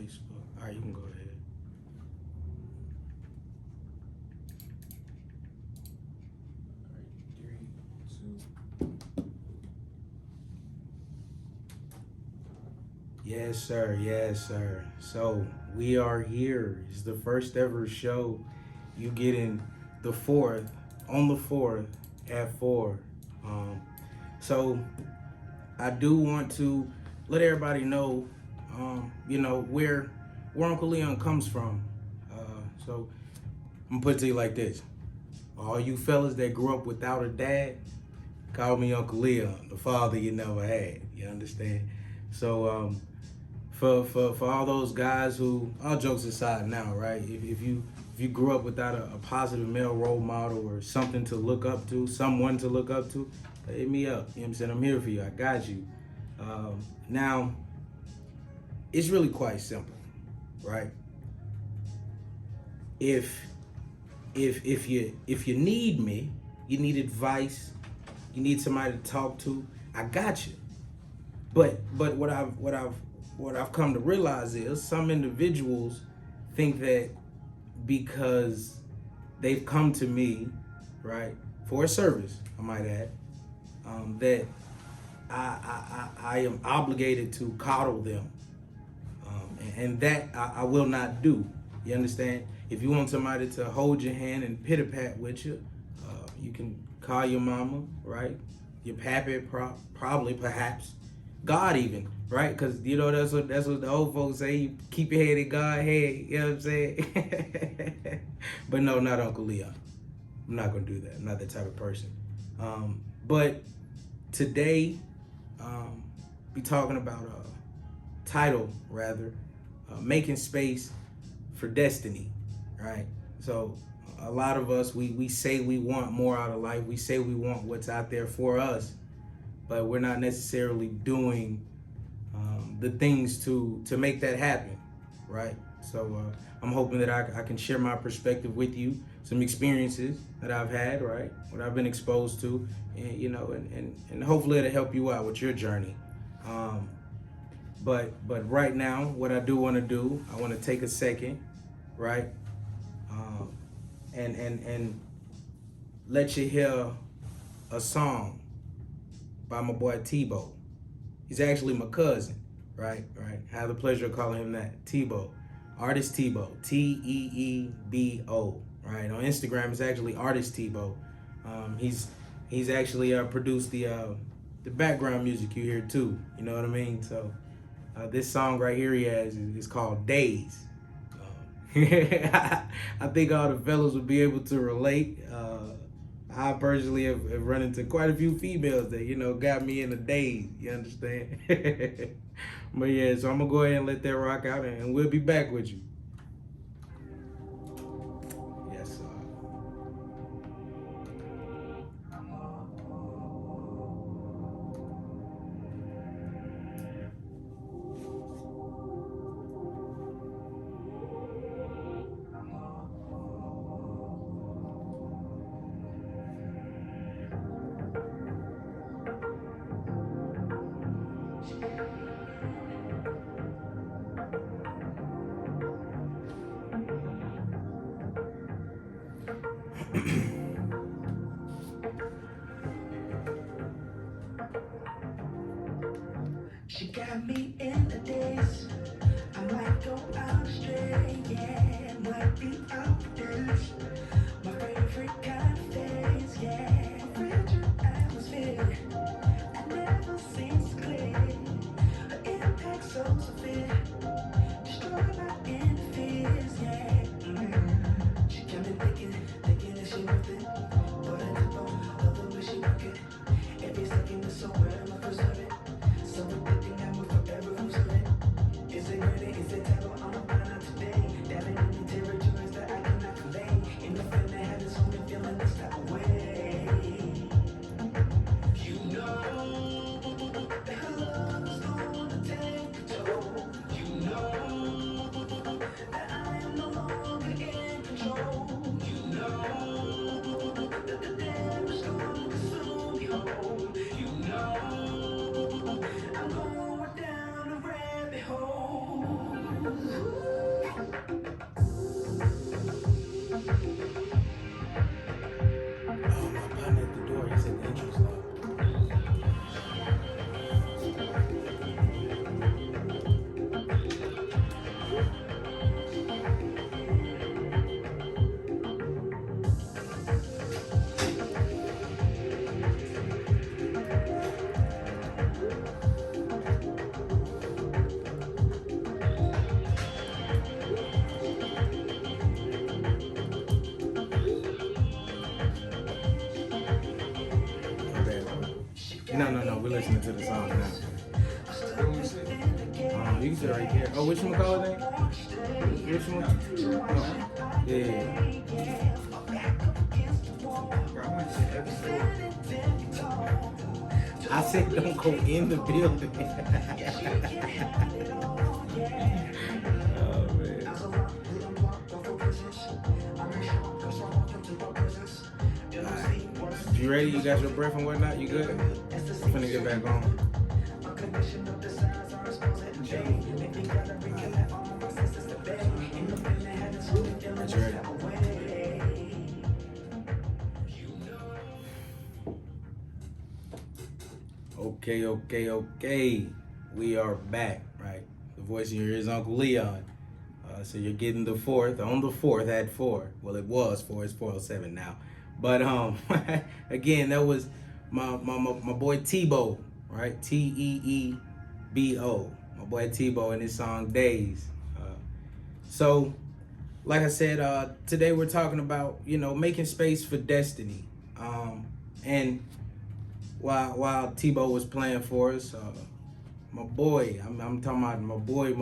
Facebook. All right, you can go ahead. All right, 3, 2. Yes, sir. Yes, sir. So we are here. It's the first ever show. You get in the fourth, on the fourth at 4. So I do want to let everybody know, where Uncle Leon comes from. So I'm gonna put it to you like this: all you fellas that grew up without a dad, call me Uncle Leon, the father you never had. You understand? So for all those guys who, all jokes aside now, right? If you grew up without a positive male role model or something to look up to, someone to look up to, hit me up. You know what I'm saying? I'm here for you. I got you. Now, it's really quite simple, right? If you need me, you need advice, you need somebody to talk to, I got you. But what I've come to realize is some individuals think that because they've come to me, right, for a service, I might add, that I am obligated to coddle them, and that I will not do. You understand? If you want somebody to hold your hand and pit a pat with you, you can call your mama, right? Your pappy, probably, perhaps, God even, right? Because that's what the old folks say. You keep your head in God's head. You know what I'm saying? But no, not Uncle Leon. I'm not gonna do that. I'm not that type of person. But today, be talking about a title rather, making space for destiny, right? So a lot of us, we say we want more out of life. We say we want what's out there for us, but we're not necessarily doing the things to make that happen, right? So I'm hoping that I can share my perspective with you, some experiences that I've had, right? What I've been exposed to, and and hopefully it'll help you out with your journey. But right now, what I do want to do, I want to take a second, right? And let you hear a song by my boy Tebow. He's actually my cousin, right? I have the pleasure of calling him that, Tebow. Artist Tebow, Teebo, right? On Instagram, it's actually Artist Tebow. He's actually produced the background music you hear too. You know what I mean? So this song right here he has is called Days. I think all the fellas would be able to relate. I personally have run into quite a few females that, got me in a daze, you understand? But yeah, so I'm gonna go ahead and let that rock out and we'll be back with you. Yes, sir. She got me in the days. I might go out straight, yeah, might be out this. My favorite kind of days, yeah. Fragile atmosphere. I never seems clear. Her impact so severe. Destroy my inner fears, yeah. She got me thinking that she worth it. But I tip on the way she work it. Every second is so rare, I preserve it. So addicting, I will forever observe it. Is it greater, is it taboo? I'ma find out today. Diving into territories that I cannot convey. Ain't no feeling that had its own feeling this type of way. You know that her love is gonna take a toll. You know that I am no longer in control. You know that the damage gonna consume me whole. You know No. We're listening to the song now. You can sit right there. Oh, which one call it? Which one? Oh, yeah. I said don't go in the building. Oh man. Alright. You ready? You got your breath and whatnot? You good? I'm finna get back on. That's right. Okay. We are back, right? The voice in your ear is Uncle Leon. So you're getting the fourth on the fourth at 4. Well, it was 4. It's 4:07 now. But again, that was my boy Tebow, right? Teebo, my boy Tebow and his song Days. So, like I said, today we're talking about making space for destiny. And while Tebow was playing for us, my boy, I'm talking about my boy.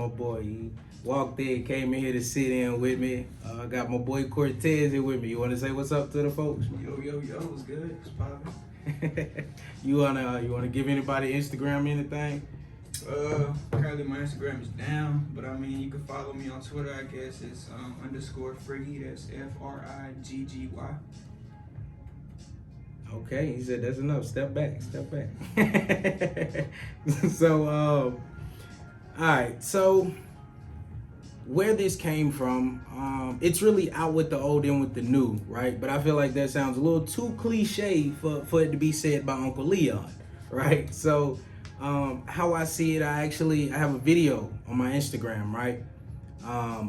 He walked in, came in here to sit in with me. I got my boy Cortez here with me. You want to say what's up to the folks? Yo, what's good? What's poppin'? You wanna give anybody Instagram anything? Currently my Instagram is down, but I mean you can follow me on Twitter. I guess it's _Friggy. That's FRIGGY. Okay, he said that's enough. Step back. So, all right. So, where this came from, it's really out with the old, in with the new, right? But I feel like that sounds a little too cliche for it to be said by Uncle Leon, right? So, how I see it, I have a video on my Instagram, right?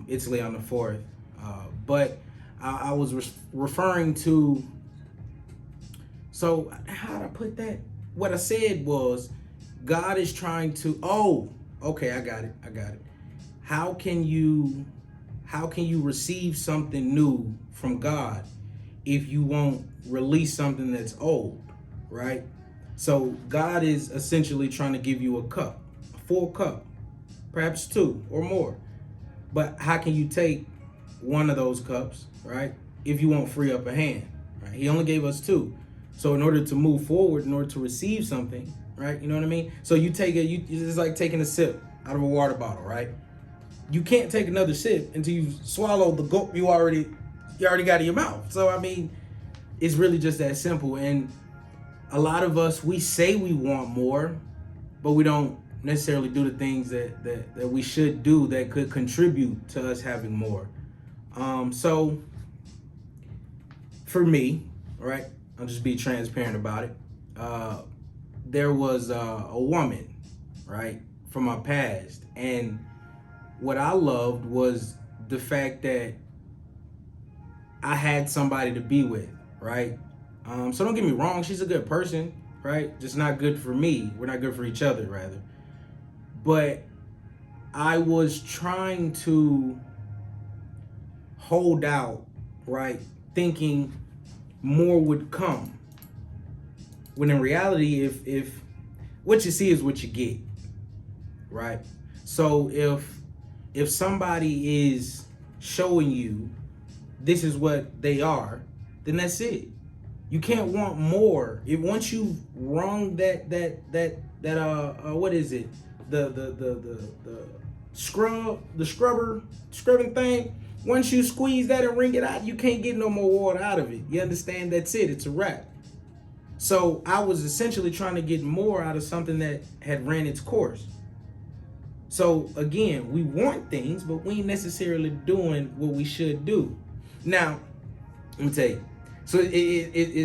It's Leon the 4th. But I was referring to. So how'd I put that? What I said was, God is trying to. Oh, okay, I got it. How can you receive something new from God if you won't release something that's old, right? So God is essentially trying to give you a cup, a full cup, perhaps 2 or more. But how can you take one of those cups, right, if you won't free up a hand, right? He only gave us 2. So in order to move forward, in order to receive something, right, you know what I mean? So you take it's like taking a sip out of a water bottle, right? You can't take another sip until you swallow the gulp you already got in your mouth. So, I mean, it's really just that simple. And a lot of us, we say we want more, but we don't necessarily do the things that we should do that could contribute to us having more. So, for me, right, I'll just be transparent about it. There was a woman, right, from my past. And what I loved was the fact that I had somebody to be with, right? So don't get me wrong, she's a good person, right? Just not good for me. We're not good for each other, rather. But I was trying to hold out, right? Thinking more would come. When in reality, if what you see is what you get, right? So if somebody is showing you this is what they are, then that's it. You can't want more. If once you wrung that what is it? The scrubbing thing. Once you squeeze that and wring it out, you can't get no more water out of it. You understand? That's it. It's a wrap. So I was essentially trying to get more out of something that had ran its course. So again, we want things, but we ain't necessarily doing what we should do. Now, let me tell you. So I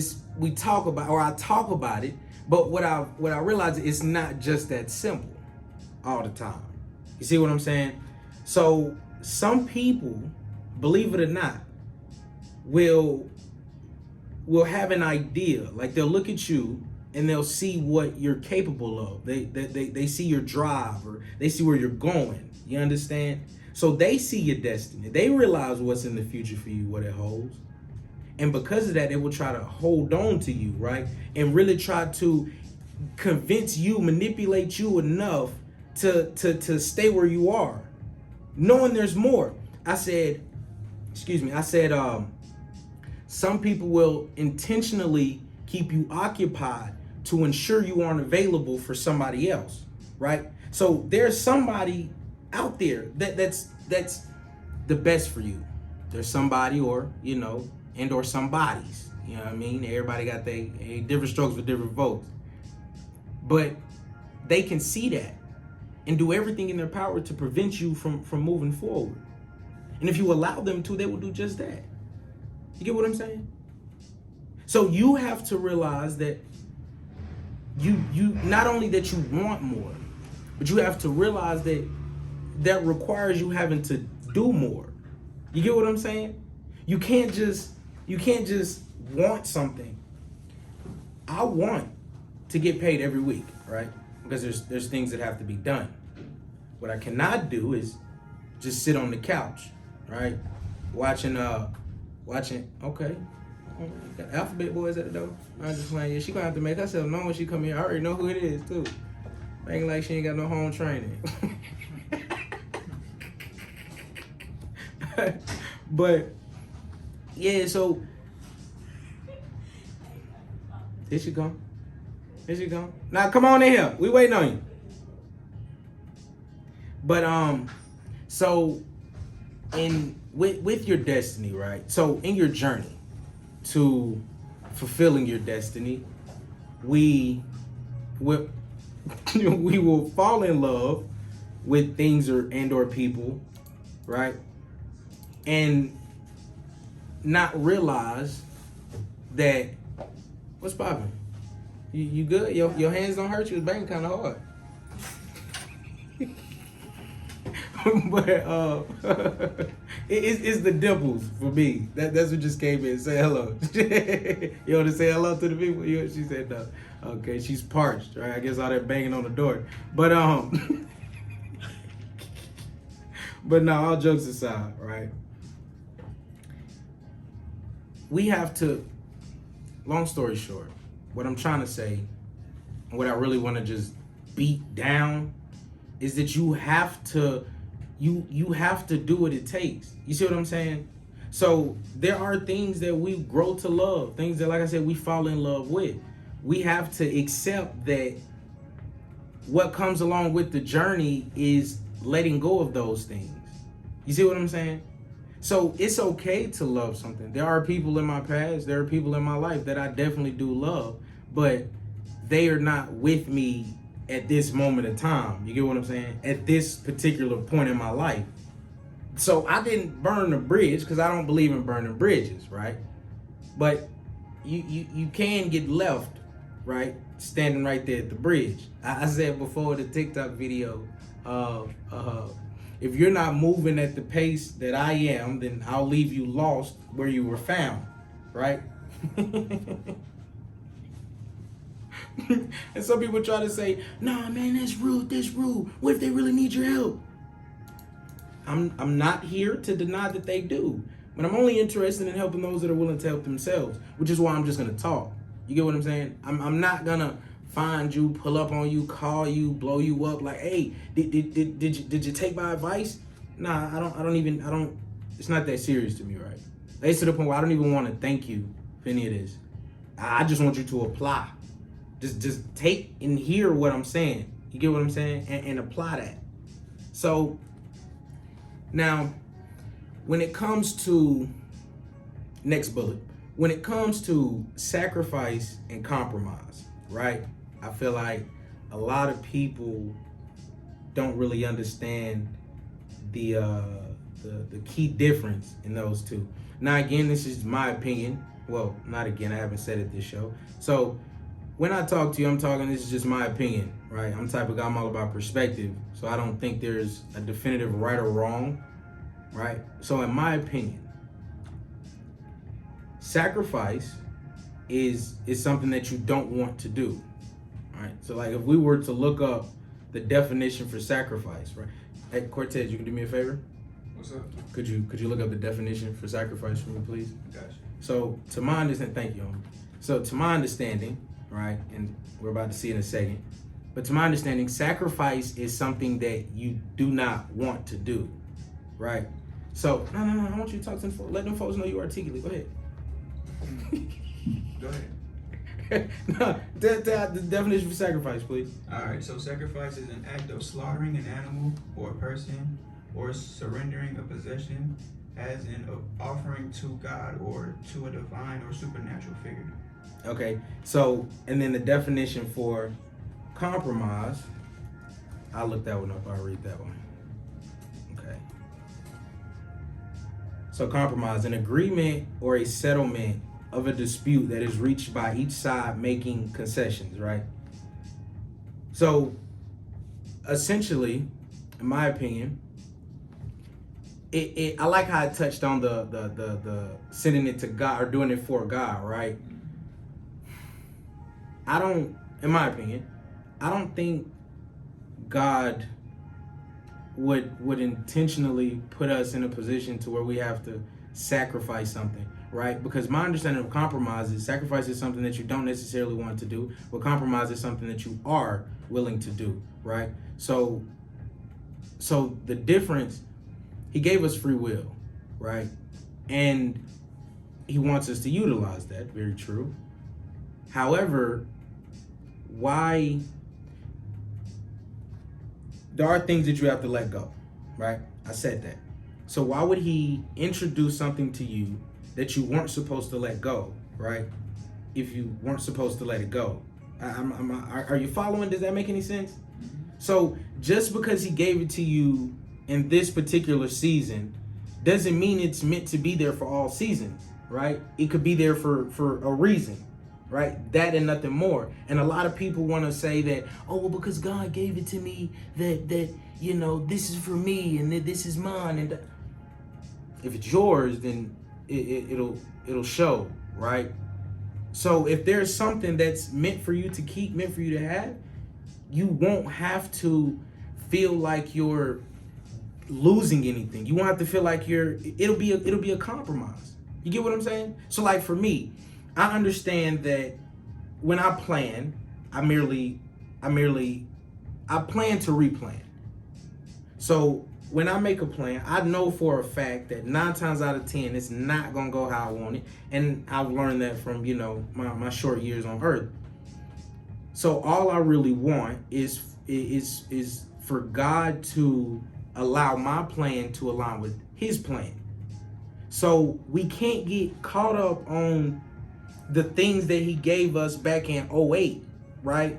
talk about it, but what I realize is it's not just that simple all the time. You see what I'm saying? So some people, believe it or not, will have an idea. Like they'll look at you and they'll see what you're capable of. They see your drive, or they see where you're going. You understand? So they see your destiny. They realize what's in the future for you, what it holds. And because of that, they will try to hold on to you, right? And really try to convince you, manipulate you enough to stay where you are, knowing there's more. I said, some people will intentionally keep you occupied to ensure you aren't available for somebody else, right? So there's somebody out there that's the best for you. There's somebody, or and or somebodies. You know what I mean? Everybody got they different strokes for different folks. But they can see that and do everything in their power to prevent you from moving forward. And if you allow them to, they will do just that. You get what I'm saying? So you have to realize that you not only that you want more, but you have to realize that requires you having to do more. You get what I'm saying? You can't just want something. I want to get paid every week, right? Because there's things that have to be done. What I cannot do is just sit on the couch, right? Watching okay. Got Alphabet Boys at the door. I'm just playing. Yeah, she gonna have to make herself known when she come here. I already know who it is too. Acting like she ain't got no home training. But yeah, so here she come. Here she come. Now come on in here. We waiting on you. But so with your destiny, right? So in your journey to fulfilling your destiny, we will fall in love with things or people, right? And not realize that what's popping? You good? Your hands don't hurt you? It's banging kind of hard. But it's the dimples for me. That's what just came in. Say hello. You want to say hello to the people? She said no. Okay, she's parched, right? I guess all that banging on the door. But but no, all jokes aside, right? We have to, long story short, what I'm trying to say, and what I really want to just beat down, is that you have to do what it takes. You see what I'm saying? So there are things that we grow to love, things that, like I said, we fall in love with. We have to accept that what comes along with the journey is letting go of those things. You see what I'm saying? So it's okay to love something. There are people in my past, there are people in my life that I definitely do love, but they are not with me at this moment of time. You get what I'm saying? At this particular point in my life. So I didn't burn the bridge because I don't believe in burning bridges, right? But you can get left, right? Standing right there at the bridge. I said before the TikTok video, if you're not moving at the pace that I am, then I'll leave you lost where you were found, right? And some people try to say, nah, man, that's rude, that's rude. What if they really need your help? I'm not here to deny that they do, but I'm only interested in helping those that are willing to help themselves, which is why I'm just gonna talk. You get what I'm saying? I'm not gonna find you, pull up on you, call you, blow you up like, hey, did you take my advice? Nah, I don't, it's not that serious to me, right? It's to the point where I don't even want to thank you for any of this. I just want you to apply. Just take and hear what I'm saying. You get what I'm saying? And apply that. So now, when it comes to, next bullet, when it comes to sacrifice and compromise, right? I feel like a lot of people don't really understand the key difference in those two. Now, again, this is my opinion. Well, not again, I haven't said it this show. So when I talk to you, this is just my opinion, right? I'm the type of guy, I'm all about perspective. So I don't think there's a definitive right or wrong, right? So in my opinion, sacrifice is something that you don't want to do, right? So like if we were to look up the definition for sacrifice, right? Hey, Cortez, you can do me a favor? What's up? Could you look up the definition for sacrifice for me, please? Gotcha. So to my understanding, thank you, homie. So to my understanding, right? And we're about to see in a second. But to my understanding, sacrifice is something that you do not want to do, right? So, no, I want you to talk to them folks. Let them folks know you articulate. Go ahead. Go ahead. No, the definition for sacrifice, please. All right, so sacrifice is an act of slaughtering an animal or a person or surrendering a possession as an offering to God or to a divine or supernatural figure. Okay, so, and then the definition for compromise, I'll look that one up. I'll read that one. Okay. So compromise, an agreement or a settlement of a dispute that is reached by each side making concessions, right? So essentially, in my opinion, I like how I touched on the sending it to God or doing it for God, right? In my opinion, I don't think God would intentionally put us in a position to where we have to sacrifice something, right? Because my understanding of compromise is sacrifice is something that you don't necessarily want to do, but compromise is something that you are willing to do, right? So the difference, he gave us free will, right? And he wants us to utilize that, very true. However, there are things that you have to let go, right? I said that. So why would he introduce something to you that you weren't supposed to let go, right? If you weren't supposed to let it go. Are you following? Does that make any sense? So just because he gave it to you in this particular season doesn't mean it's meant to be there for all seasons, right? It could be there for a reason, right? That and nothing more. And a lot of people want to say that, oh, well, because God gave it to me, that this is for me and that this is mine. And if it's yours, then it'll show, right? So if there's something that's meant for you to keep, meant for you to have, you won't have to feel like you're losing anything. You won't have to feel like it'll be a compromise. You get what I'm saying? So like for me, I understand that when I plan, I plan to replan. So when I make a plan, I know for a fact that 9 times out of 10, it's not gonna go how I want it. And I've learned that from, my short years on earth. So all I really want is for God to allow my plan to align with his plan. So we can't get caught up on the things that he gave us back in 2008, right?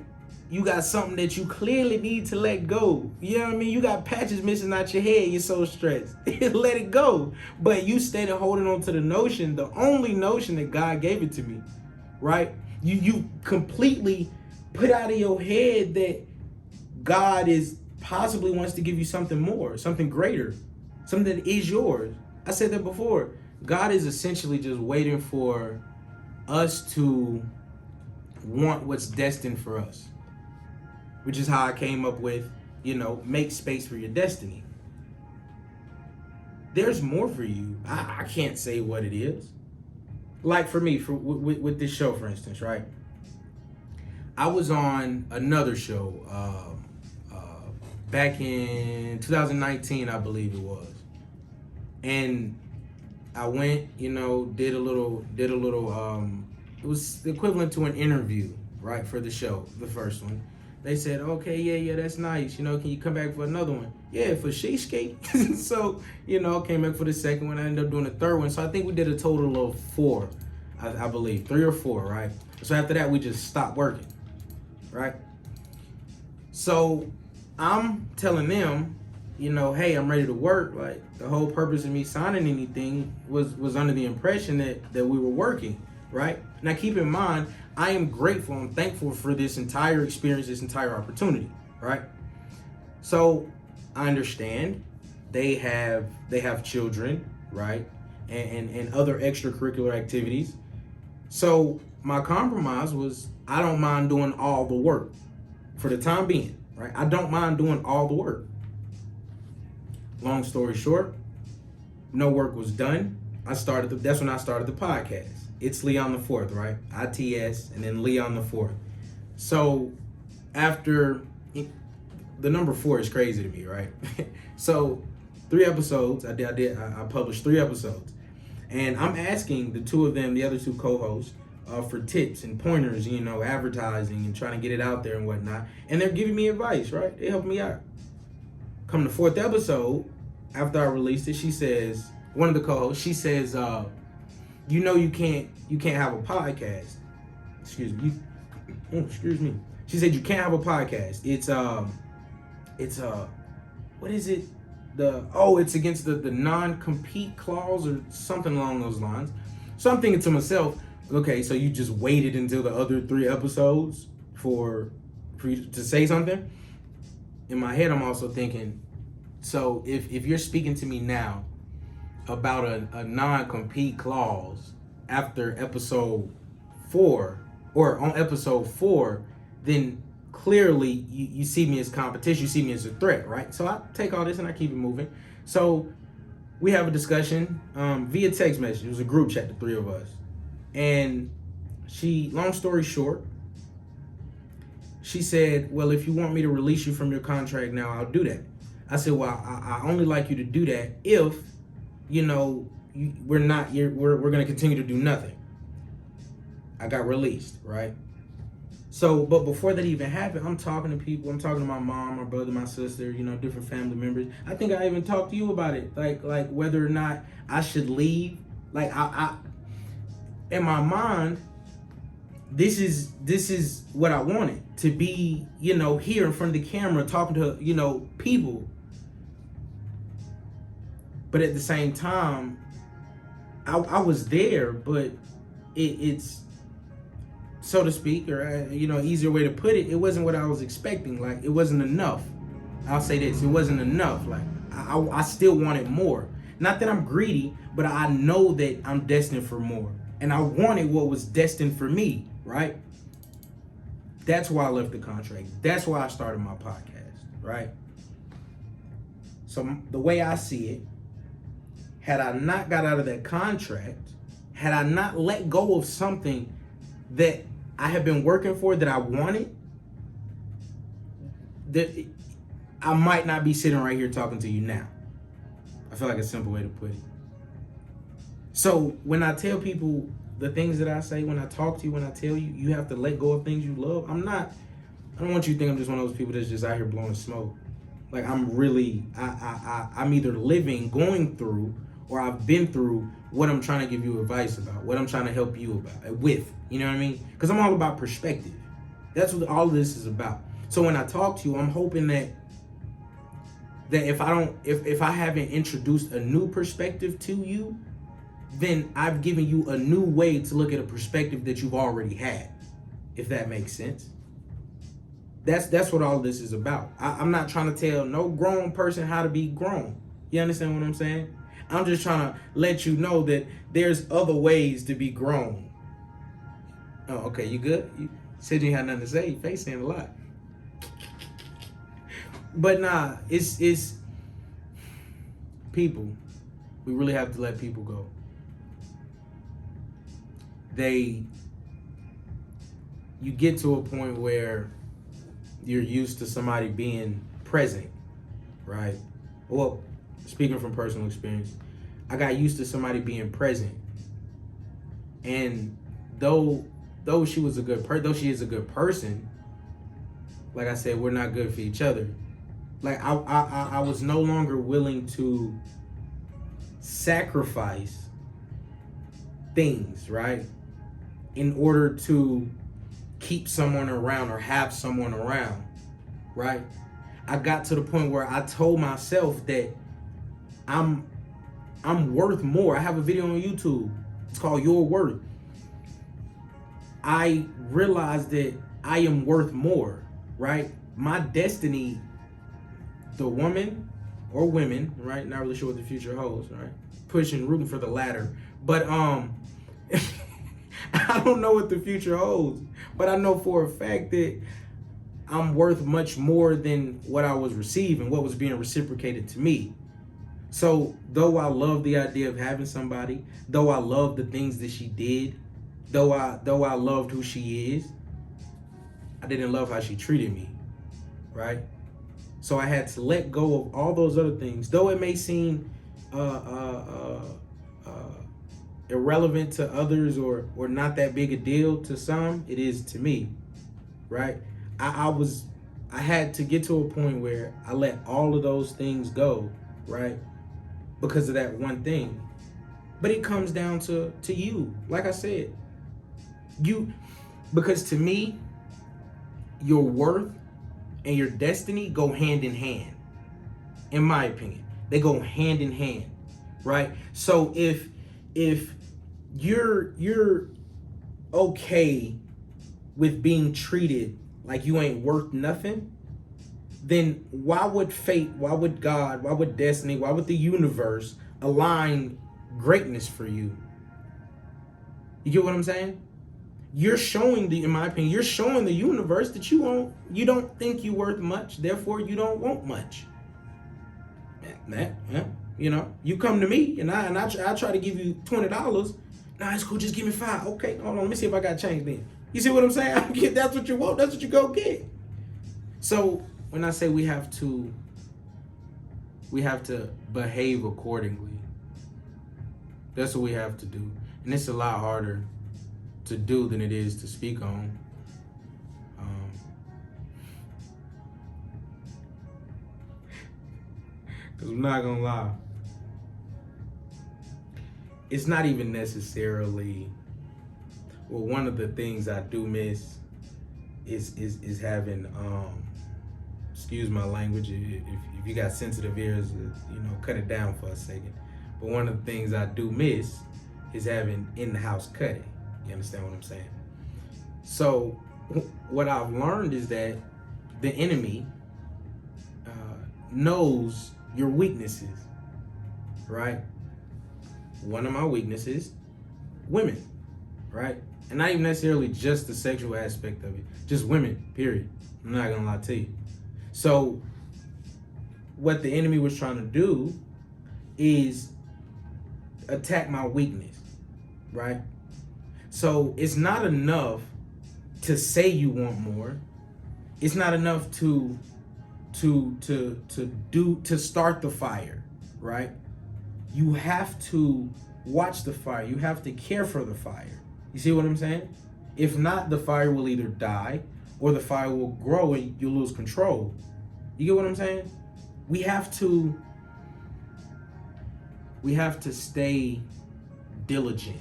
You got something that you clearly need to let go. You know what I mean? You got patches missing out your head. You're so stressed. Let it go. But you stayed holding on to the notion, the only notion that God gave it to me, right? You completely put out of your head that God possibly wants to give you something more, something greater, something that is yours. I said that before. God is essentially just waiting for us to want what's destined for us, which is how I came up with, make space for your destiny. There's more for you. I can't say what it is. Like for me, with this show, for instance, right? I was on another show back in 2019, I believe it was, and I went, did a little. It was the equivalent to an interview, right, for the show, the first one. They said, okay, yeah, that's nice. Can you come back for another one? Yeah, for Shishke. So, came back for the second one. I ended up doing the third one. So I think we did a total of 4, I believe, 3 or 4, right? So after that, we just stopped working, right? So I'm telling them, hey, I'm ready to work. Like the whole purpose of me signing anything was under the impression that we were working, right? Now keep in mind, I am grateful and thankful for this entire experience, this entire opportunity, right? So I understand they have children, right? And other extracurricular activities. So my compromise was I don't mind doing all the work for the time being, right? I don't mind doing all the work. Long story short, no work was done. That's when I started the podcast, it's Leon the Fourth, right? ITS, and then Leon the Fourth. So after the number 4 is crazy to me, right? So 3 episodes. I published 3 episodes, and I'm asking the 2 of them, the other 2 co-hosts, for tips and pointers, advertising and trying to get it out there and whatnot. And they're giving me advice, right? They help me out. Come the 4th episode, after I released it, she says, one of the co-hosts, she says, you can't have a podcast. Excuse me. She said you can't have a podcast. It's what is it? It's against the non-compete clause or something along those lines. So I'm thinking to myself, okay, so you just waited until the other 3 episodes for you to say something? In my head, I'm also thinking, so if you're speaking to me now about a non-compete clause after episode 4, or on episode 4, then clearly you see me as competition, you see me as a threat, right? So I take all this and I keep it moving. So we have a discussion via text message. It was a group chat, the 3 of us. And long story short, she said, well, if you want me to release you from your contract now, I'll do that. I said, well, I only like you to do that if, we're going to continue to do nothing. I got released, right? So, but before that even happened, I'm talking to people. I'm talking to my mom, my brother, my sister, different family members. I think I even talked to you about it, like whether or not I should leave. Like I in my mind, this is what I wanted to be, here in front of the camera talking to, people. But at the same time, I was there, but it's, so to speak, or easier way to put it, it wasn't what I was expecting. Like, it wasn't enough. I'll say this, it wasn't enough. Like, I still wanted more. Not that I'm greedy, but I know that I'm destined for more. And I wanted what was destined for me, right? That's why I left the contract. That's why I started my podcast, right? So the way I see it, had I not got out of that contract, had I not let go of something that I have been working for, that I wanted, that I might not be sitting right here talking to you now. I feel like a simple way to put it. So when I tell people the things that I say, when I talk to you, when I tell you, you have to let go of things you love, I don't want you to think I'm just one of those people that's just out here blowing smoke. Like, I'm really, I'm either living, going through, or I've been through what I'm trying to give you advice about, what I'm trying to help you with, you know what I mean? Because I'm all about perspective. That's what all of this is about. So when I talk to you, I'm hoping that if I haven't introduced a new perspective to you, then I've given you a new way to look at a perspective that you've already had, if that makes sense. That's what all this is about. I'm not trying to tell no grown person how to be grown. You understand what I'm saying? I'm just trying to let you know that there's other ways to be grown. Oh, okay, you good? You said you had nothing to say. Your face saying a lot. But nah, it's people. We really have to let people go. You get to a point where you're used to somebody being present, right? Well, speaking from personal experience, I got used to somebody being present. And though she is a good person, like I said, we're not good for each other. Like, I was no longer willing to sacrifice things, right, in order to keep someone around or have someone around, right? I got to the point where I told myself that I'm worth more. I have a video on YouTube. It's called Your Worth. I realized that I am worth more, right? My destiny, the woman or women, right? Not really sure what the future holds, right? Pushing, rooting for the latter. But I don't know what the future holds, but I know for a fact that I'm worth much more than what I was receiving, what was being reciprocated to me. So though I love the idea of having somebody, though I love the things that she did, Though I loved who she is, I didn't love how she treated me, right? So I had to let go of all those other things. Though it may seem irrelevant to others or not that big a deal to some, it is to me, right? I had to get to a point where I let all of those things go, right? Because of that one thing. But it comes down to you. Like I said, because to me, your worth and your destiny go hand in hand. In my opinion, they go hand in hand, right? So if you're okay with being treated like you ain't worth nothing, then why would fate, why would God, why would destiny, why would the universe align greatness for you? You get what I'm saying? You're showing in my opinion, you're showing the universe that you don't think you're worth much, therefore you don't want much. You come to me and I try to give you $20. Nah, it's cool, just give me $5. Okay, hold on, let me see if I got change then. You see what I'm saying? That's what you want, that's what you go get. So when I say we have to behave accordingly, that's what we have to do. And it's a lot harder to do than it is to speak on. Because I'm not gonna lie, it's not even necessarily, well, one of the things I do miss is having, excuse my language, if you got sensitive ears, cut it down for a second. But one of the things I do miss is having in-the-house cutting. You understand what I'm saying? So what I've learned is that the enemy knows your weaknesses, right? One of my weaknesses, women, right? And not even necessarily just the sexual aspect of it, just women, period. I'm not gonna lie to you. So what the enemy was trying to do is attack my weakness, right? So it's not enough to say you want more. It's not enough to start the fire, right? You have to watch the fire. You have to care for the fire. You see what I'm saying? If not, the fire will either die or the fire will grow and you'll lose control. You get what I'm saying? We have to stay diligent.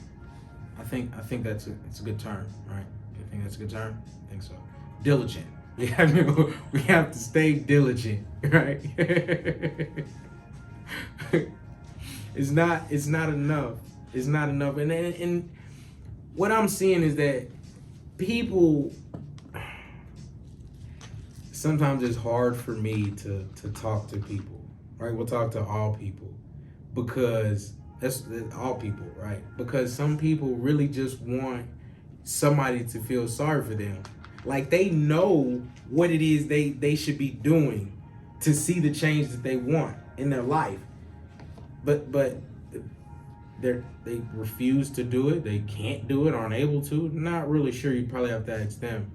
I think that's a good term, right? You think that's a good term? I think so. Diligent. We have to stay diligent, right? It's not enough. It's not enough. And what I'm seeing is that people, sometimes it's hard for me to talk to people, right? We'll talk to all people because that's all people, right? Because some people really just want somebody to feel sorry for them. Like they know what it is they should be doing to see the change that they want in their life. But they refuse to do it. They can't do it, aren't able to. Not really sure. You probably have to ask them.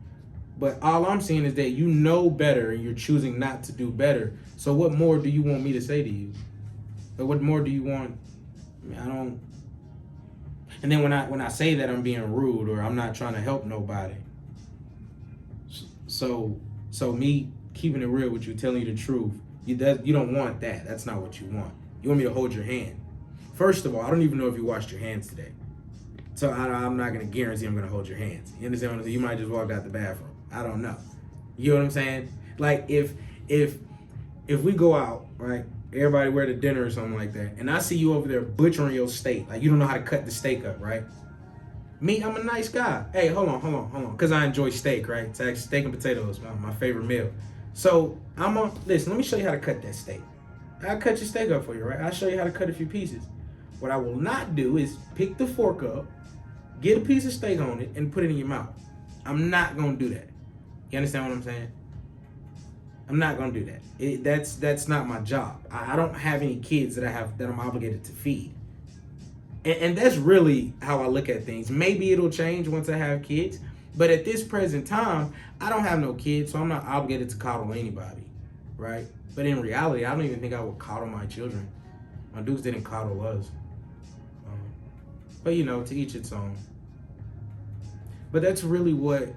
But all I'm seeing is that you know better and you're choosing not to do better. So what more do you want me to say to you? Or what more do you want? I don't. And then when I say that, I'm being rude or I'm not trying to help nobody. So me keeping it real with you, telling you the truth, you don't want that. That's not what you want. You want me to hold your hand. First of all, I don't even know if you washed your hands today. So I'm not going to guarantee I'm going to hold your hands. You understand what I'm saying? You might just walk out the bathroom. I don't know. You know what I'm saying? Like if we go out, right, everybody wear to dinner or something like that, and I see you over there butchering your steak, like you don't know how to cut the steak up, right? Me, I'm a nice guy. Hey, hold on. Because I enjoy steak, right? It's actually steak and potatoes, my favorite meal. So listen, let me show you how to cut that steak. I'll cut your steak up for you, right? I'll show you how to cut a few pieces. What I will not do is pick the fork up, get a piece of steak on it, and put it in your mouth. I'm not gonna do that. You understand what I'm saying? I'm not gonna do that. That's not my job. I don't have any kids that I'm obligated to feed. And that's really how I look at things. Maybe it'll change once I have kids, but at this present time, I don't have no kids, so I'm not obligated to coddle anybody, right? But in reality, I don't even think I would coddle my children. My dudes didn't coddle us. But you know, to each its own. But that's really what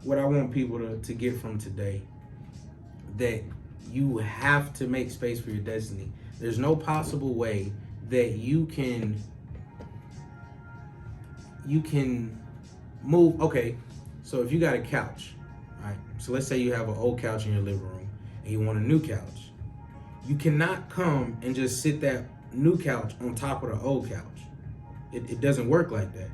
I want people to get from today. That you have to make space for your destiny. There's no possible way that you can move. Okay, so if you got a couch, right? So let's say you have an old couch in your living room and you want a new couch. You cannot come and just sit that new couch on top of the old couch. It doesn't work like that.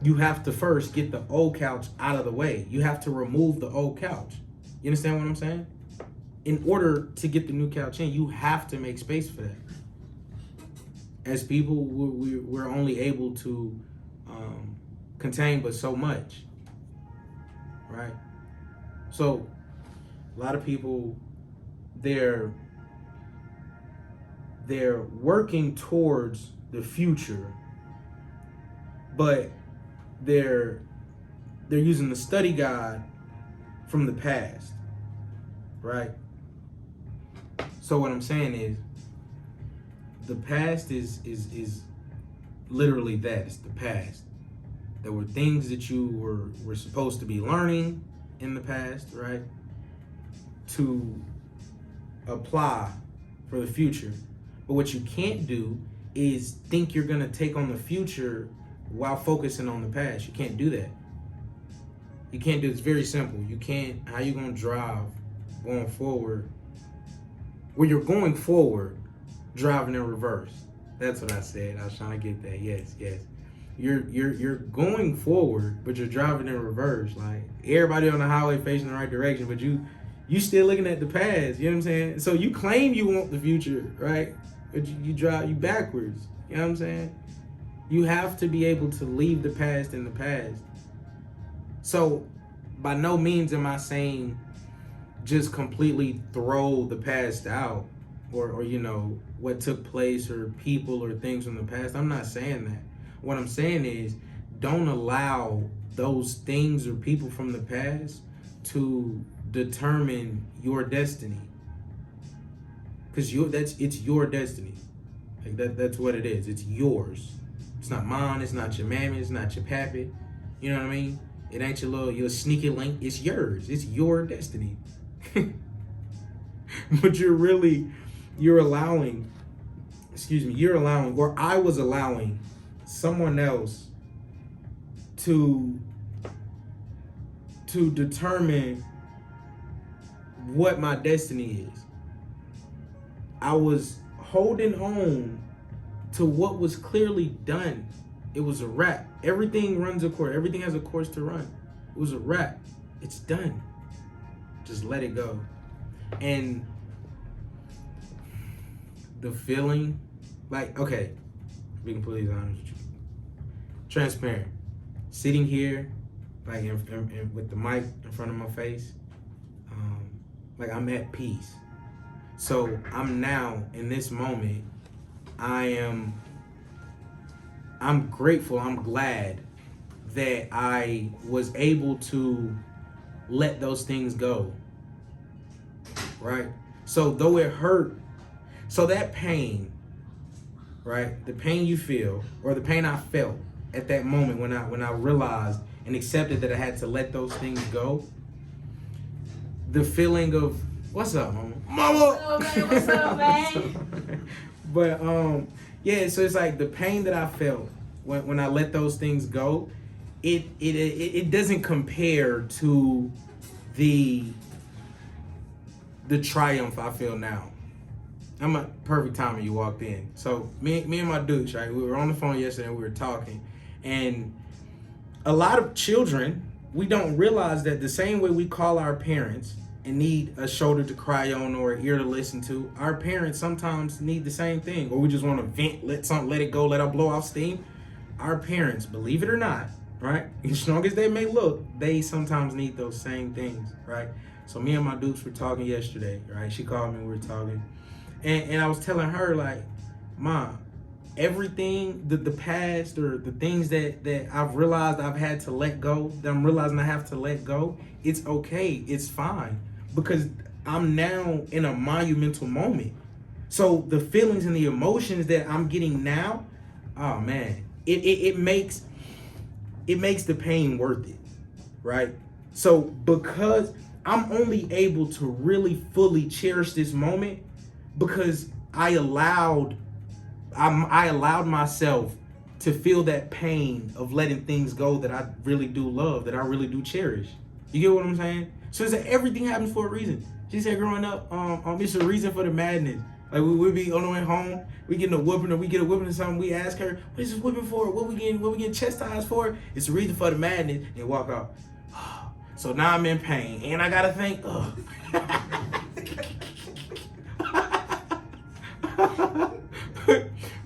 You have to first get the old couch out of the way. You have to remove the old couch. You understand what I'm saying? In order to get the new couch in, you have to make space for that. As people, we're only able to contain but so much, right? So a lot of people, they're working towards the future, but they're using the study guide from the past, right? So what I'm saying is, the past is literally that. It's the past. There were things that you were supposed to be learning in the past, right? To apply for the future. But what you can't do is think you're gonna take on the future while focusing on the past. You can't do that. You can't do it. It's very simple. You can't. How you gonna drive going forward? Where you're going forward, driving in reverse. That's what I said. I was trying to get that. Yes. You're going forward, but you're driving in reverse. Like everybody on the highway facing the right direction, but you still looking at the past. You know what I'm saying? So you claim you want the future, right? But you drive you backwards. You know what I'm saying? You have to be able to leave the past in the past. So by no means am I saying just completely throw the past out or you know, what took place or people or things from the past. I'm not saying that. What I'm saying is don't allow those things or people from the past to determine your destiny. Because it's your destiny. Like that's what it is. It's yours. It's not mine, it's not your mammy, it's not your pappy. You know what I mean? It ain't your sneaky link. It's yours. It's your destiny. But you're allowing, or I was allowing someone else to determine what my destiny is. I was holding on to what was clearly done. It was a wrap. Everything runs a course. Everything has a course to run. It was a wrap. It's done. Just let it go. And the feeling, like, okay, to be completely honest with you, transparent. Sitting here, like, in with the mic in front of my face, like, I'm at peace. So I'm now, in this moment, I'm grateful, I'm glad that I was able to let those things go, right? So though it hurt, so that pain, right? The pain you feel, or the pain I felt at that moment when I realized and accepted that I had to let those things go, the feeling of, what's up, mama? Mama! What's up, man? But yeah, so it's like the pain that I felt when I let those things go, it doesn't compare to the triumph I feel now. I'm at perfect timing you walked in. So me and my dudes, right? We were on the phone yesterday and we were talking, and a lot of children, we don't realize that the same way we call our parents and need a shoulder to cry on or an ear to listen to, our parents sometimes need the same thing, or we just want to vent, let it go, let it blow off steam. Our parents, believe it or not, right? As strong as they may look, they sometimes need those same things, right? So me and my dudes were talking yesterday, right? She called me, we were talking. And I was telling her, like, Mom, everything, the past or the things that I've realized I've had to let go, that I'm realizing I have to let go, it's okay. It's fine. Because I'm now in a monumental moment. So the feelings and the emotions that I'm getting now, oh man, it makes the pain worth it, right? So because I'm only able to really fully cherish this moment because I allowed myself to feel that pain of letting things go that I really do love, that I really do cherish. You get what I'm saying? So it's like everything happens for a reason. She said growing up, it's a reason for the madness. Like we be on the way home, we getting a whooping or we get a whooping or something, we ask her, what is this whooping for? What we getting chastised for? It's a reason for the madness, and walk out. So now I'm in pain, and I gotta think,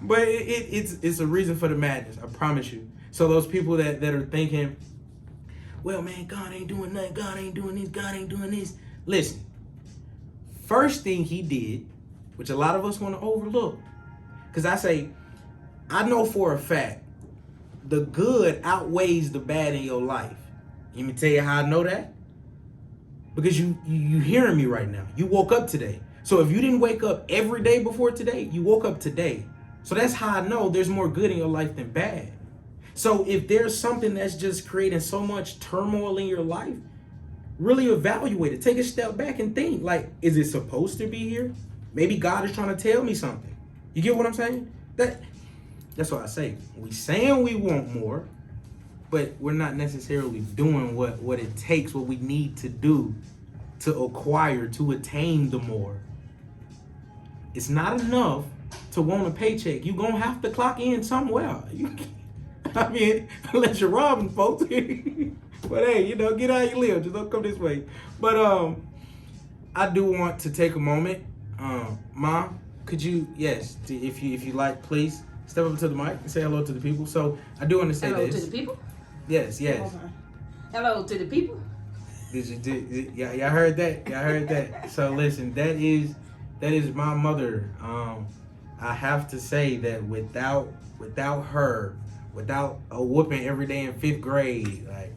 but it's a reason for the madness, I promise you. So those people that are thinking, well, man, God ain't doing nothing, God ain't doing this, God ain't doing this. Listen, first thing he did, which a lot of us want to overlook, because I know for a fact, the good outweighs the bad in your life. Let me tell you how I know that. Because you hearing me right now. You woke up today. So if you didn't wake up every day before today, you woke up today. So that's how I know there's more good in your life than bad. So if there's something that's just creating so much turmoil in your life, really evaluate it. Take a step back and think, like, is it supposed to be here? Maybe God is trying to tell me something. You get what I'm saying? That's what I say. We saying we want more, but we're not necessarily doing what it takes, what we need to do to acquire, to attain the more. It's not enough to want a paycheck. You're going to have to clock in somewhere. I mean, unless you're robbing folks. But hey, get how you live. Just don't come this way. But I do want to take a moment. Mom, could you, yes, if you like, please step up to the mic and say hello to the people. So I do want to say hello this. to the people? Yes. Hello to the people? Y'all heard that? Y'all heard that? So listen, that is my mother. I have to say that without her, without a whooping every day in 5th grade, like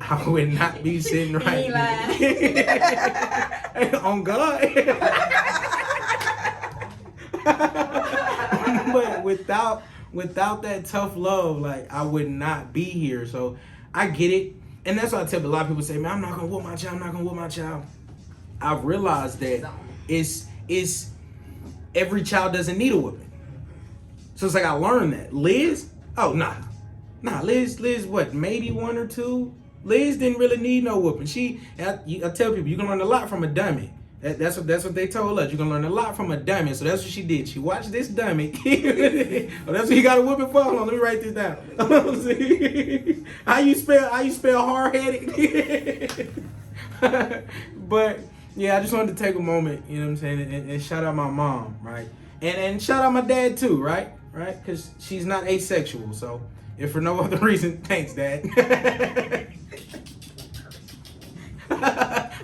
I would not be sitting right here. On God. But without that tough love, like I would not be here. So I get it. And that's why I tell a lot of people say, man, I'm not gonna whoop my child, I'm not gonna whoop my child. I've realized that it's every child doesn't need a whooping. So it's like I learned that. Liz, Liz, what, maybe 1 or 2? Liz didn't really need no whooping. I tell people, you can learn a lot from a dummy. That's what they told us. You can learn a lot from a dummy. So that's what she did. She watched this dummy. Oh, that's what you got a whooping for? Hold on, let me write this down. How you spell hard-headed? But yeah, I just wanted to take a moment, you know what I'm saying, and shout out my mom, right? And shout out my dad too, right? Right? Because she's not asexual. So if for no other reason, thanks, Dad.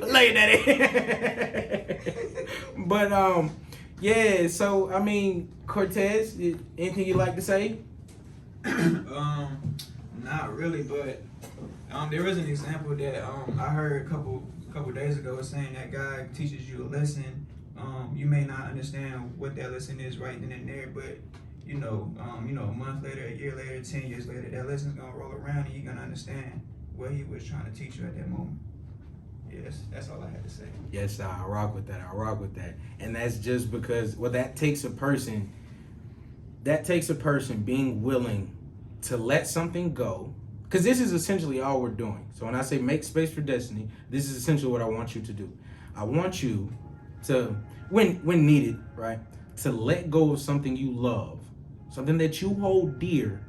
Lay that in. But yeah, so I mean, Cortez, anything you'd like to say? Not really, but there was an example that I heard a couple days ago saying that God teaches you a lesson. You may not understand what that lesson is right then and there, but a month later, a year later, 10 years later, that lesson's gonna roll around and you're gonna understand what he was trying to teach you at that moment. Yes, that's all I had to say. Yes, I rock with that. And that's just because, that takes a person being willing to let something go. Because this is essentially all we're doing. So when I say make space for destiny, this is essentially what I want you to do. I want you to, when needed, right, to let go of something you love, something that you hold dear,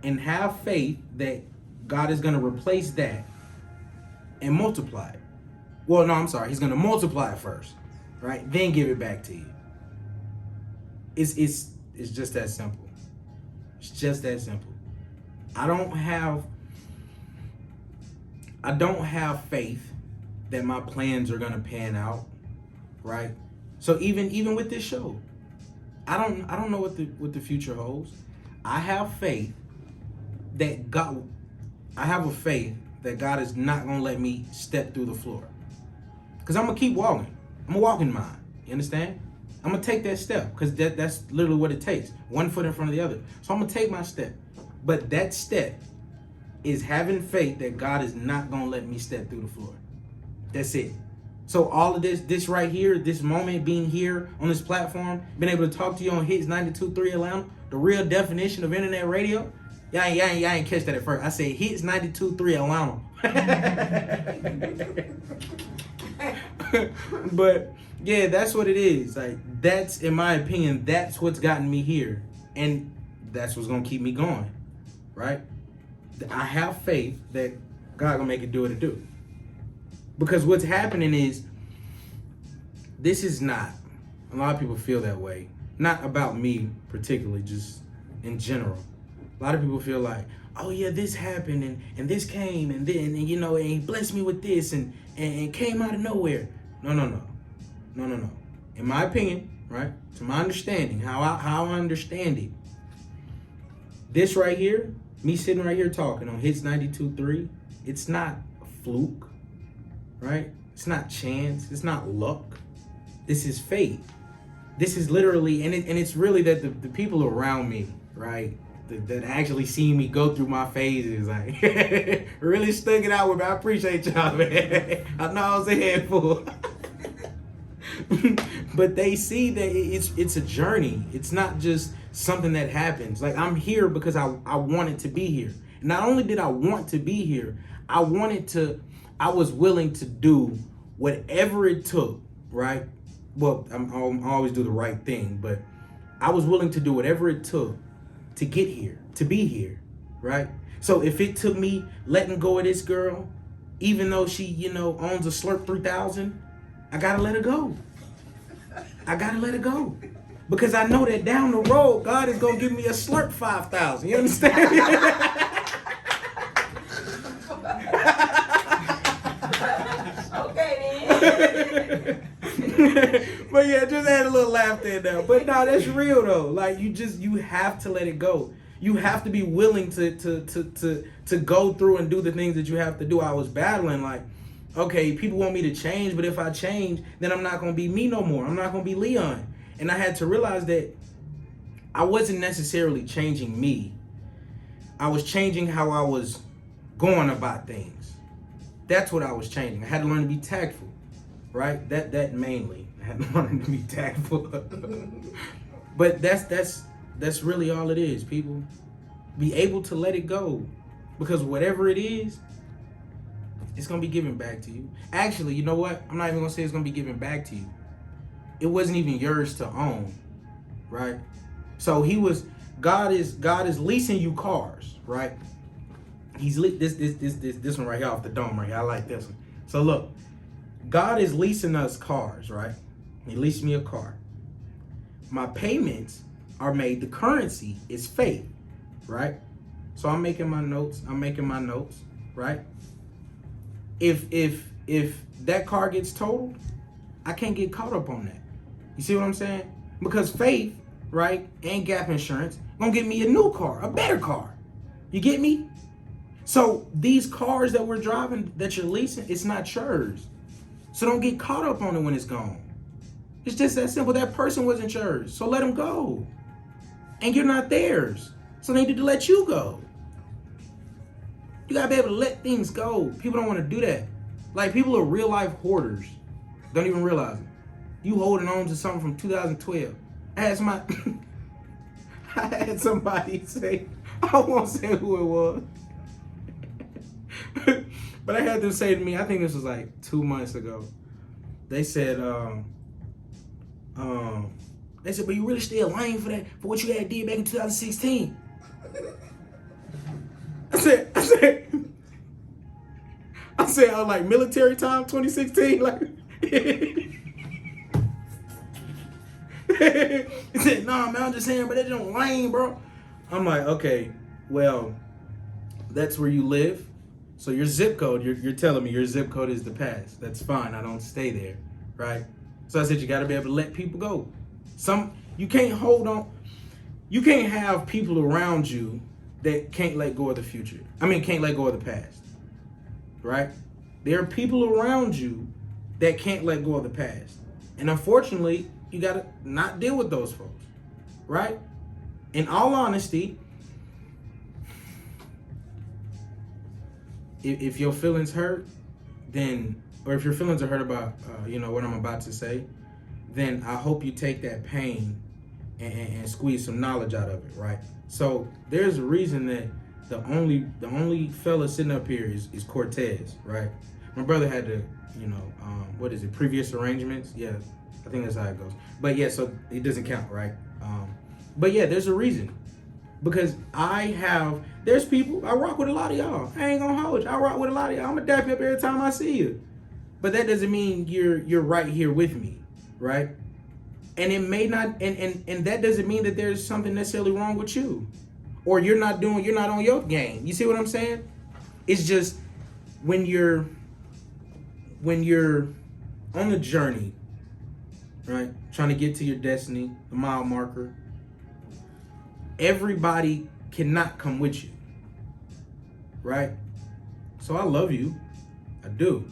and have faith that God is going to replace that and multiply it. Well, no, I'm sorry. He's going to multiply it first, right? Then give it back to you. It's just that simple. It's just that simple. I don't have faith that my plans are going to pan out, right? So even with this show, I don't know what the future holds. I have faith that God. I have a faith that God is not gonna let me step through the floor. Cause I'm gonna keep walking. I'm a walking mind. You understand? I'm gonna take that step because that's literally what it takes. One foot in front of the other. So I'm gonna take my step. But that step is having faith that God is not gonna let me step through the floor. That's it. So all of this right here, this moment, being here on this platform, being able to talk to you on Hits 92.3 Atlanta, the real definition of internet radio. Y'all ain't catch that at first. I said Hits 92.3 Atlanta. But yeah, that's what it is. Like, that's, in my opinion, that's what's gotten me here. And that's what's gonna keep me going. Right? I have faith that God gonna make it do what it do. Because what's happening is, this is not, a lot of people feel that way. Not about me particularly, just in general. A lot of people feel like, oh yeah, this happened and this came and then, and you know, and he blessed me with this and came out of nowhere. No. In my opinion, right, to my understanding, how I understand it, this right here, me sitting right here talking on Hits 92.3, it's not a fluke, right? It's not chance. It's not luck. This is faith. This is literally, and it's really that the people around me, right, that actually see me go through my phases, like, really stuck it out with me. I appreciate y'all, man. I know I was a handful. But they see that it's a journey. It's not just something that happens. Like, I'm here because I wanted to be here. Not only did I want to be here, I was willing to do whatever it took, right? Well, I always do the right thing, but I was willing to do whatever it took to get here, to be here, right? So if it took me letting go of this girl, even though she, you know, owns a Slurp 3000, I gotta let her go. I gotta let her go. Because I know that down the road, God is gonna give me a Slurp 5000. You understand? Okay, then. But yeah, just had a little laugh there now. But no, that's real though. Like, you have to let it go. You have to be willing to go through and do the things that you have to do. I was battling like, okay, people want me to change, but if I change, then I'm not gonna be me no more. I'm not gonna be Leon. And I had to realize that I wasn't necessarily changing me. I was changing how I was going about things. That's what I was changing. I had to learn to be tactful, right? That mainly. I had to learn to be tactful. But that's really all it is, people. Be able to let it go. Because whatever it is, it's going to be given back to you. Actually, you know what? I'm not even going to say it's going to be given back to you. It wasn't even yours to own, right? So God is leasing you cars, right? He's this one right here off the dome right here. I like this one. So look, God is leasing us cars, right? He leased me a car. My payments are made. The currency is faith, right? So I'm making my notes, right? If that car gets totaled, I can't get caught up on that. You see what I'm saying? Because faith, right, and gap insurance gonna get me a new car, a better car. You get me? So these cars that we're driving, that you're leasing, it's not yours. So don't get caught up on it when it's gone. It's just that simple. That person wasn't yours, so let them go. And you're not theirs, so they need to let you go. You gotta be able to let things go. People don't want to do that. Like, people are real life hoarders. Don't even realize it. You holding on to something from 2012. I had somebody say, I won't say who it was. But I had them say to me, I think this was like 2 months ago. They said, but you really still lame for that, for what you had did back in 2016. I said, like military time, 2016, like. He said, nah, man, I'm just saying, but that don't lame, bro. I'm like, okay, well, that's where you live. So your zip code, you're telling me your zip code is the past. That's fine. I don't stay there, right? So I said, you got to be able to let people go. You can't hold on. You can't have people around you that can't let go of the future. Can't let go of the past. Right? There are people around you that can't let go of the past. And unfortunately, you got to not deal with those folks. Right? In all honesty, if your feelings hurt, then, or if your feelings are hurt about, what I'm about to say, then I hope you take that pain and squeeze some knowledge out of it, right? So there's a reason that the only fella sitting up here is Cortez, right? My brother had to, previous arrangements. Yeah, I think that's how it goes. But yeah, so it doesn't count, right? But yeah, there's a reason. Because there's people, I rock with a lot of y'all. I ain't gonna hold you. I rock with a lot of y'all. I'm gonna dap you up every time I see you. But that doesn't mean you're right here with me, right? And it may not, and that doesn't mean that there's something necessarily wrong with you. Or you're not on your game. You see what I'm saying? It's just when you're on the journey, right? Trying to get to your destiny, the mile marker. Everybody cannot come with you, right? So I love you, I do,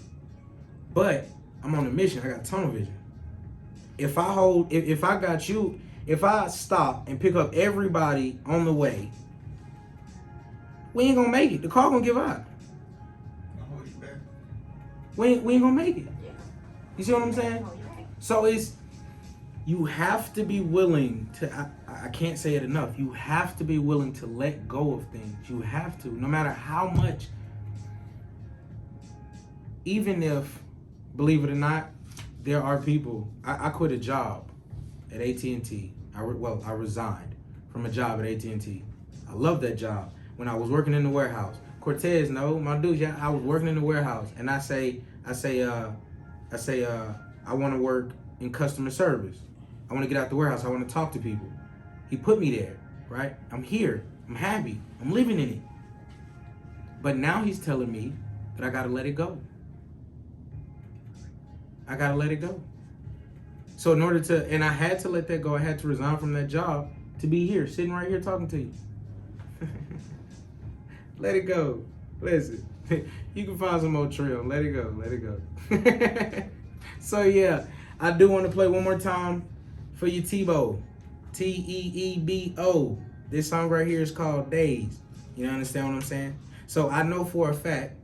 but I'm on a mission. I got tunnel vision. If I stop and pick up everybody on the way, we ain't gonna make it. The car gonna give out. I'll hold you back. We ain't gonna make it. You see what I'm saying? So you have to be willing to, I can't say it enough, you have to be willing to let go of things. You have to, no matter how much. Even if, believe it or not, there are people, I quit a job at AT&T. I resigned from a job at AT&T. I love that job. When I was working in the warehouse, Cortez, no, my dude, yeah, I was working in the warehouse, and I say, I want to work in customer service. I want to get out the warehouse. I want to talk to people. He put me there, right? I'm here. I'm happy. I'm living in it. But now he's telling me that I got to let it go. I got to let it go. So in order to, and I had to let that go. I had to resign from that job to be here, sitting right here talking to you. Let it go. Listen, you can find some more trim. Let it go. Let it go. So yeah, I do want to play one more time for you, Tebow. Teebo. This song right here is called Days. You understand what I'm saying? So I know for a fact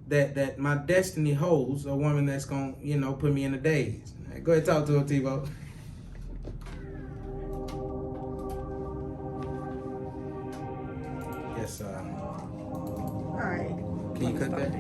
that my destiny holds a woman that's gonna, put me in the days. Right, go ahead, talk to her, Tebow. Yes, All right. Can you cut that?